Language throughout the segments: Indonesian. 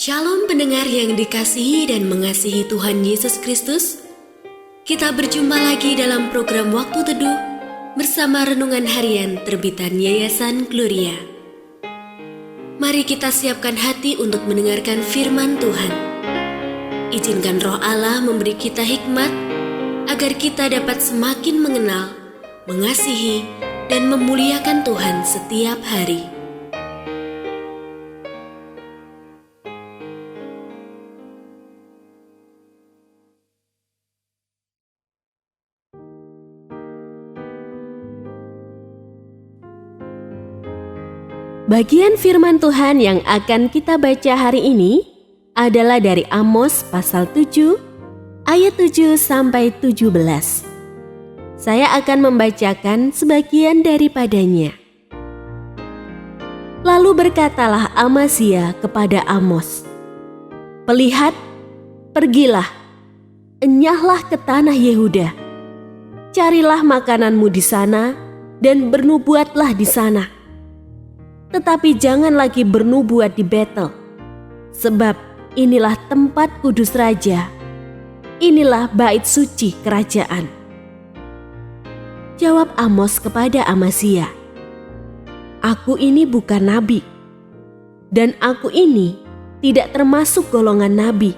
Shalom pendengar yang dikasihi dan mengasihi Tuhan Yesus Kristus. Kita berjumpa lagi dalam program Waktu Teduh bersama Renungan Harian terbitan Yayasan Gloria. Mari kita siapkan hati untuk mendengarkan firman Tuhan. Izinkan Roh Allah memberi kita hikmat agar kita dapat semakin mengenal, mengasihi, dan memuliakan Tuhan setiap hari. Bagian firman Tuhan yang akan kita baca hari ini adalah dari Amos pasal 7 ayat 7 sampai 17. Saya akan membacakan sebagian daripadanya. Lalu berkatalah Amazia kepada Amos, "Pelihat, pergilah, enyahlah ke tanah Yehuda. Carilah makananmu di sana dan bernubuatlah di sana. Tetapi jangan lagi bernubuat di Betel, sebab inilah tempat kudus raja, inilah bait suci kerajaan." Jawab Amos kepada Amazia, "Aku ini bukan nabi, dan aku ini tidak termasuk golongan nabi,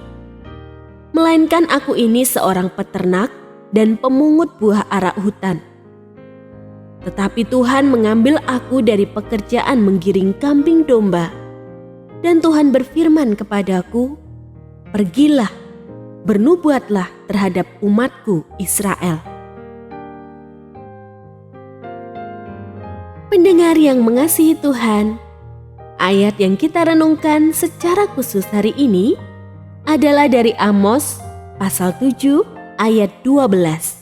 melainkan aku ini seorang peternak dan pemungut buah ara hutan. Tetapi Tuhan mengambil aku dari pekerjaan menggiring kambing domba. Dan Tuhan berfirman kepadaku, pergilah, bernubuatlah terhadap umatku Israel." Pendengar yang mengasihi Tuhan, ayat yang kita renungkan secara khusus hari ini adalah dari Amos pasal 7 ayat 12.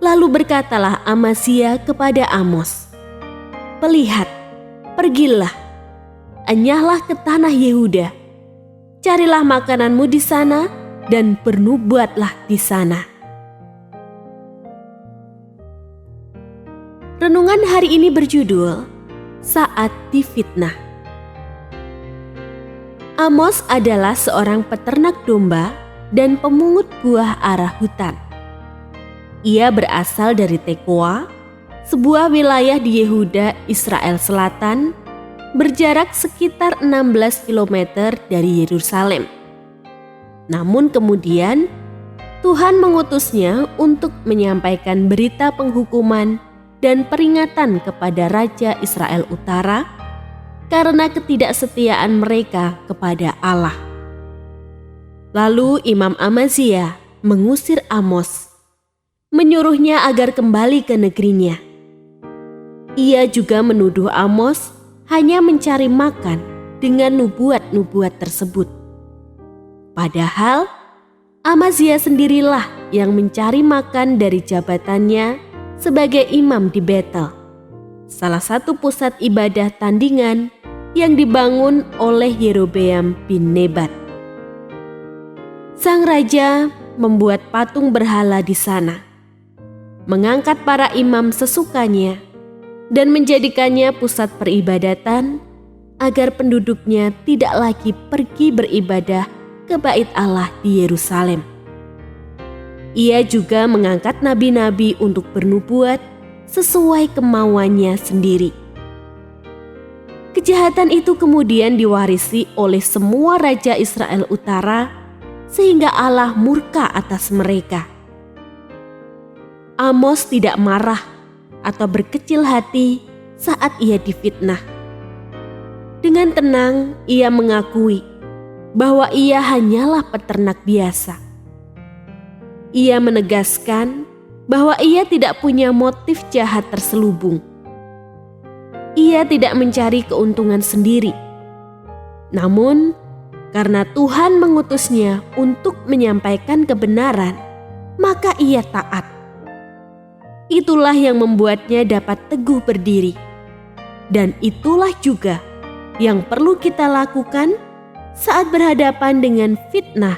Lalu berkatalah Amazia kepada Amos, "Pelihat, pergilah, enyahlah ke tanah Yehuda. Carilah makananmu di sana dan bernubuatlah di sana." Renungan hari ini berjudul Saat Difitnah. Amos adalah seorang peternak domba dan pemungut buah ara hutan. Ia berasal dari Tekoa, sebuah wilayah di Yehuda, Israel Selatan, berjarak sekitar 16 km dari Yerusalem. Namun kemudian Tuhan mengutusnya untuk menyampaikan berita penghukuman dan peringatan kepada Raja Israel Utara karena ketidaksetiaan mereka kepada Allah. Lalu Imam Amazia mengusir Amos, menyuruhnya agar kembali ke negerinya. Ia juga menuduh Amos hanya mencari makan dengan nubuat-nubuat tersebut. Padahal Amazia sendirilah yang mencari makan dari jabatannya sebagai imam di Betel, salah satu pusat ibadah tandingan yang dibangun oleh Yerobeam bin Nebat. Sang raja membuat patung berhala di sana, mengangkat para imam sesukanya, dan menjadikannya pusat peribadatan agar penduduknya tidak lagi pergi beribadah ke bait Allah di Yerusalem. Ia juga mengangkat nabi-nabi untuk bernubuat sesuai kemauannya sendiri. Kejahatan itu kemudian diwarisi oleh semua raja Israel Utara sehingga Allah murka atas mereka. Amos tidak marah atau berkecil hati saat ia difitnah. Dengan tenang ia mengakui bahwa ia hanyalah peternak biasa. Ia menegaskan bahwa ia tidak punya motif jahat terselubung. Ia tidak mencari keuntungan sendiri. Namun, karena Tuhan mengutusnya untuk menyampaikan kebenaran, maka ia taat. Itulah yang membuatnya dapat teguh berdiri. Dan itulah juga yang perlu kita lakukan saat berhadapan dengan fitnah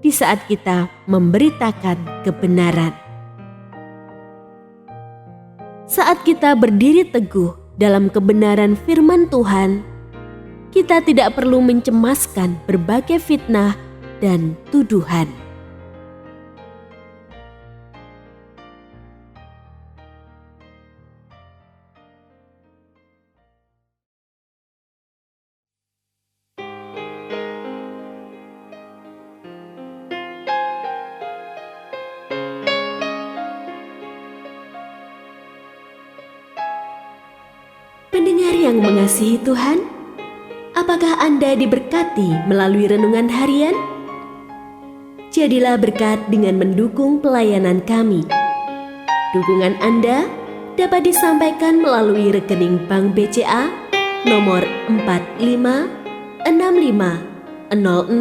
di saat kita memberitakan kebenaran. Saat kita berdiri teguh dalam kebenaran firman Tuhan, kita tidak perlu mencemaskan berbagai fitnah dan tuduhan. Pendengar yang mengasihi Tuhan, apakah Anda diberkati melalui renungan harian? Jadilah berkat dengan mendukung pelayanan kami. Dukungan Anda dapat disampaikan melalui rekening Bank BCA nomor 4565008880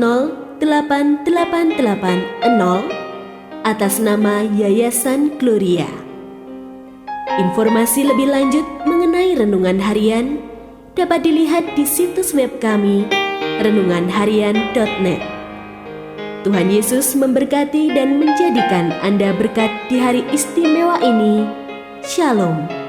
atas nama Yayasan Gloria. Informasi lebih lanjut mengenai renungan harian dapat dilihat di situs web kami renunganharian.net. Tuhan Yesus memberkati dan menjadikan Anda berkat di hari istimewa ini. Shalom.